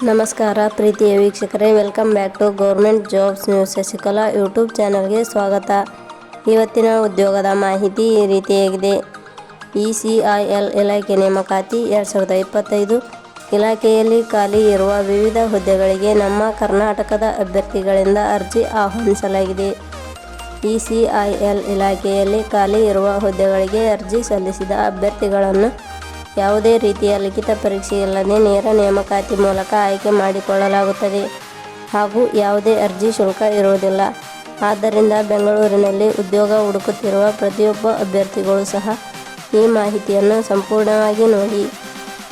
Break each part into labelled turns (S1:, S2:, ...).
S1: ನಮಸ್ಕಾರ ಪ್ರೀತಿಯ ವೀಕ್ಷಕರೇ, welcome back to government jobs news Shashikala YouTube ಚಾನಲ್ಗೆ ಸ್ವಾಗತ. ಇವತ್ತಿನ ಉದ್ಯೋಗದ ಮಾಹಿತಿ ಈ ರೀತಿಯಾಗಿದೆ. ECIL ಇಲಾಖೆ ನೇಮಕಾತಿ 2025 ಇಲಾಖೆಯಲ್ಲಿ ಖಾಲಿ ಇರುವ ವಿವಿಧ ಹುದ್ದೆಗಳಿಗೆ ನಮ್ಮ ಕರ್ನಾಟಕದ ಅಭ್ಯರ್ಥಿಗಳಿಂದ ಅರ್ಜಿ ಆಹ್ವಾನಿಸಲಾಗಿದೆ. ECIL ಇಲಾಖೆಯಲ್ಲಿ ಖಾಲಿ ಇರುವ ಹುದ್ದೆಗಳಿಗೆ ಅರ್ಜಿ ಸಲ್ಲಿಸಿದ ಅಭ್ಯರ್ಥಿಗಳನ್ನು ಯಾವುದೇ ರೀತಿಯ ಲಿಖಿತ ಪರೀಕ್ಷೆ ಇಲ್ಲದೆ ನೇರ ನೇಮಕಾತಿ ಮೂಲಕ ಆಯ್ಕೆ ಮಾಡಿಕೊಳ್ಳಲಾಗುತ್ತದೆ ಹಾಗೂ ಯಾವುದೇ ಅರ್ಜಿ ಶುಲ್ಕ ಇರುವುದಿಲ್ಲ. ಆದ್ದರಿಂದ ಬೆಂಗಳೂರಿನಲ್ಲಿ ಉದ್ಯೋಗ ಹುಡುಕುತ್ತಿರುವ ಪ್ರತಿಯೊಬ್ಬ ಅಭ್ಯರ್ಥಿಗಳು ಸಹ ಈ ಮಾಹಿತಿಯನ್ನು ಸಂಪೂರ್ಣವಾಗಿ ನೋಡಿ.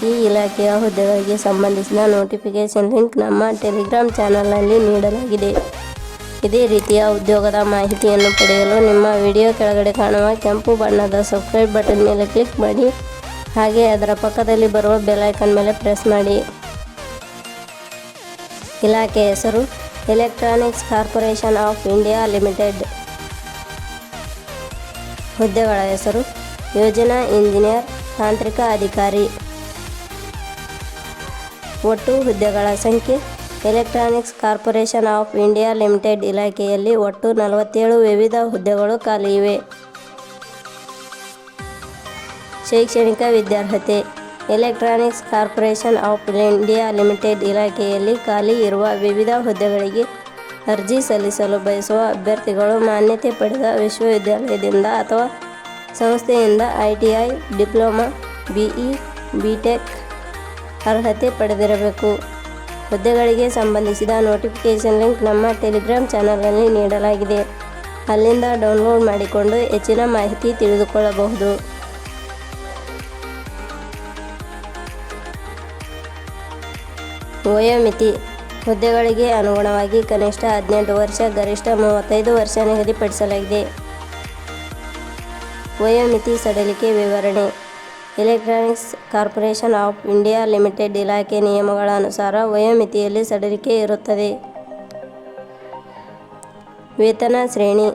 S1: ಈ ಇಲಾಖೆಯ ಹುದ್ದೆಗಳಿಗೆ ಸಂಬಂಧಿಸಿದ ನೋಟಿಫಿಕೇಷನ್ ಲಿಂಕ್ ನಮ್ಮ ಟೆಲಿಗ್ರಾಮ್ ಚಾನಲ್ನಲ್ಲಿ ನೀಡಲಾಗಿದೆ. ಇದೇ ರೀತಿಯ ಉದ್ಯೋಗದ ಮಾಹಿತಿಯನ್ನು ಪಡೆಯಲು ನಿಮ್ಮ ವಿಡಿಯೋ ಕೆಳಗಡೆ ಕಾಣುವ ಕೆಂಪು ಬಣ್ಣದ ಸಬ್ಸ್ಕ್ರೈಬ್ ಬಟನ್ ಮೇಲೆ ಕ್ಲಿಕ್ ಮಾಡಿ, ಹಾಗೆ ಅದರ ಪಕ್ಕದಲ್ಲಿ ಬರುವ ಬೆಲ್ ಐಕಾನ್ ಮೇಲೆ ಪ್ರೆಸ್ ಮಾಡಿ. ಇಲಾಖೆ ಹೆಸರು electronics corporation of India limited. ಹುದ್ದೆಗಳ ಹೆಸರು ಯೋಜನಾ ಇಂಜಿನಿಯರ್, ತಾಂತ್ರಿಕ ಅಧಿಕಾರಿ. ಒಟ್ಟು ಹುದ್ದೆಗಳ ಸಂಖ್ಯೆ electronics corporation of India limited ಇಲಾಖೆಯಲ್ಲಿ ಒಟ್ಟು 47 ವಿವಿಧ ಹುದ್ದೆಗಳು ಖಾಲಿ ಇವೆ. ಶೈಕ್ಷಣಿಕ ವಿದ್ಯಾರ್ಹತೆ electronics corporation of India limited ಇಲಾಖೆಯಲ್ಲಿ ಖಾಲಿ ಇರುವ ವಿವಿಧ ಹುದ್ದೆಗಳಿಗೆ ಅರ್ಜಿ ಸಲ್ಲಿಸಲು ಬಯಸುವ ಅಭ್ಯರ್ಥಿಗಳು ಮಾನ್ಯತೆ ಪಡೆದ ವಿಶ್ವವಿದ್ಯಾಲಯದಿಂದ ಅಥವಾ ಸಂಸ್ಥೆಯಿಂದ ITI, ಡಿಪ್ಲೊಮಾ, BE, BTech ಅರ್ಹತೆ ಪಡೆದಿರಬೇಕು. ಹುದ್ದೆಗಳಿಗೆ ಸಂಬಂಧಿಸಿದ ನೋಟಿಫಿಕೇಷನ್ ಲಿಂಕ್ ನಮ್ಮ ಟೆಲಿಗ್ರಾಮ್ ಚಾನಲ್ನಲ್ಲಿ ನೀಡಲಾಗಿದೆ. ಅಲ್ಲಿಂದ ಡೌನ್ಲೋಡ್ ಮಾಡಿಕೊಂಡು ಹೆಚ್ಚಿನ ಮಾಹಿತಿ ತಿಳಿದುಕೊಳ್ಳಬಹುದು. ವಯೋಮಿತಿ ಹುದ್ದೆಗಳಿಗೆ ಅನುಗುಣವಾಗಿ ಕನಿಷ್ಠ 18 ವರ್ಷ, ಗರಿಷ್ಠ 35 ವರ್ಷ ನಿಗದಿಪಡಿಸಲಾಗಿದೆ. ವಯೋಮಿತಿ ಸಡಿಲಿಕೆ ವಿವರಣೆ electronics corporation of India limited ಇಲಾಖೆ ನಿಯಮಗಳ ಅನುಸಾರ ವಯೋಮಿತಿಯಲ್ಲಿ ಸಡಿಲಿಕೆ ಇರುತ್ತದೆ. ವೇತನ ಶ್ರೇಣಿ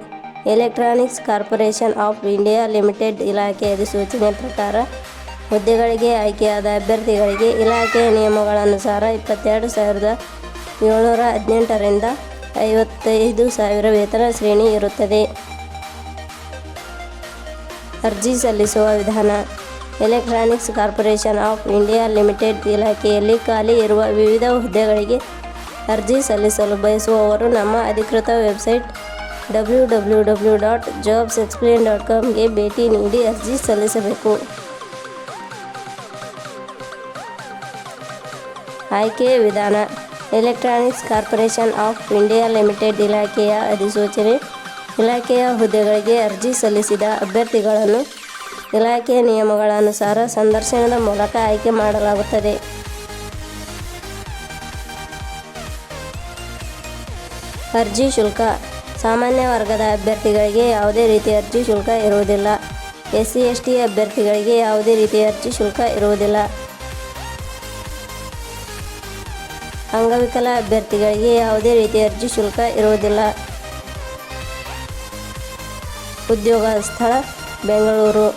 S1: electronics corporation of India limited ಇಲಾಖೆ ಅಧಿಸೂಚನೆ ಪ್ರಕಾರ ಹುದ್ದೆಗಳಿಗೆ ಆಯ್ಕೆಯಾದ ಅಭ್ಯರ್ಥಿಗಳಿಗೆ ಇಲಾಖೆಯ ನಿಯಮಗಳ ಅನುಸಾರ 22,718 ರಿಂದ 55,000 ವೇತನ ಶ್ರೇಣಿ ಇರುತ್ತದೆ. ಅರ್ಜಿ ಸಲ್ಲಿಸುವ ವಿಧಾನ electronics corporation of India limited ಇಲಾಖೆಯಲ್ಲಿ ಖಾಲಿ ಇರುವ ವಿವಿಧ ಹುದ್ದೆಗಳಿಗೆ ಅರ್ಜಿ ಸಲ್ಲಿಸಲು ಬಯಸುವವರು ನಮ್ಮ ಅಧಿಕೃತ ವೆಬ್ಸೈಟ್ www.jobsexplain.com ಗೆ ಭೇಟಿ ನೀಡಿ ಅರ್ಜಿ ಸಲ್ಲಿಸಬೇಕು. ಆಯ್ಕೆಯ ವಿಧಾನ electronics corporation of India limited ಇಲಾಖೆಯ ಅಧಿಸೂಚನೆ ಇಲಾಖೆಯ ಹುದ್ದೆಗಳಿಗೆ ಅರ್ಜಿ ಸಲ್ಲಿಸಿದ ಅಭ್ಯರ್ಥಿಗಳನ್ನು ಇಲಾಖೆಯ ನಿಯಮಗಳ ಅನುಸಾರ ಸಂದರ್ಶನದ ಮೂಲಕ ಆಯ್ಕೆ ಮಾಡಲಾಗುತ್ತದೆ. ಅರ್ಜಿ ಶುಲ್ಕ ಸಾಮಾನ್ಯ ವರ್ಗದ ಅಭ್ಯರ್ಥಿಗಳಿಗೆ ಯಾವುದೇ ರೀತಿಯ ಅರ್ಜಿ ಶುಲ್ಕ ಇರುವುದಿಲ್ಲ. SC/ST ಅಭ್ಯರ್ಥಿಗಳಿಗೆ ಯಾವುದೇ ರೀತಿಯ ಅರ್ಜಿ ಶುಲ್ಕ ಇರುವುದಿಲ್ಲ. ಅಂಗವಿಕಲ ಅಭ್ಯರ್ಥಿಗಳಿಗೆ ಯಾವುದೇ ರೀತಿಯ ಅರ್ಜಿ ಶುಲ್ಕ ಇರುವುದಿಲ್ಲ. ಉದ್ಯೋಗ ಸ್ಥಳ ಬೆಂಗಳೂರು.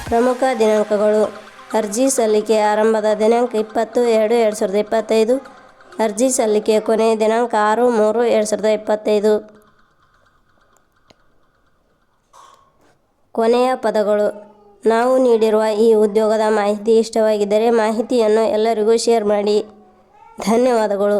S1: ಪ್ರಮುಖ ದಿನಾಂಕಗಳು ಅರ್ಜಿ ಸಲ್ಲಿಕೆ ಆರಂಭದ ದಿನಾಂಕ 20/2/2025. ಅರ್ಜಿ ಸಲ್ಲಿಕೆ ಕೊನೆಯ ದಿನಾಂಕ 6/3/2025. ಕೊನೆಯ ಪದಗಳು ನಾವು ನೀಡಿರುವ ಈ ಉದ್ಯೋಗದ ಮಾಹಿತಿ ಇಷ್ಟವಾಗಿದ್ದರೆ ಮಾಹಿತಿಯನ್ನು ಎಲ್ಲರಿಗೂ ಶೇರ್ ಮಾಡಿ. ಧನ್ಯವಾದಗಳು.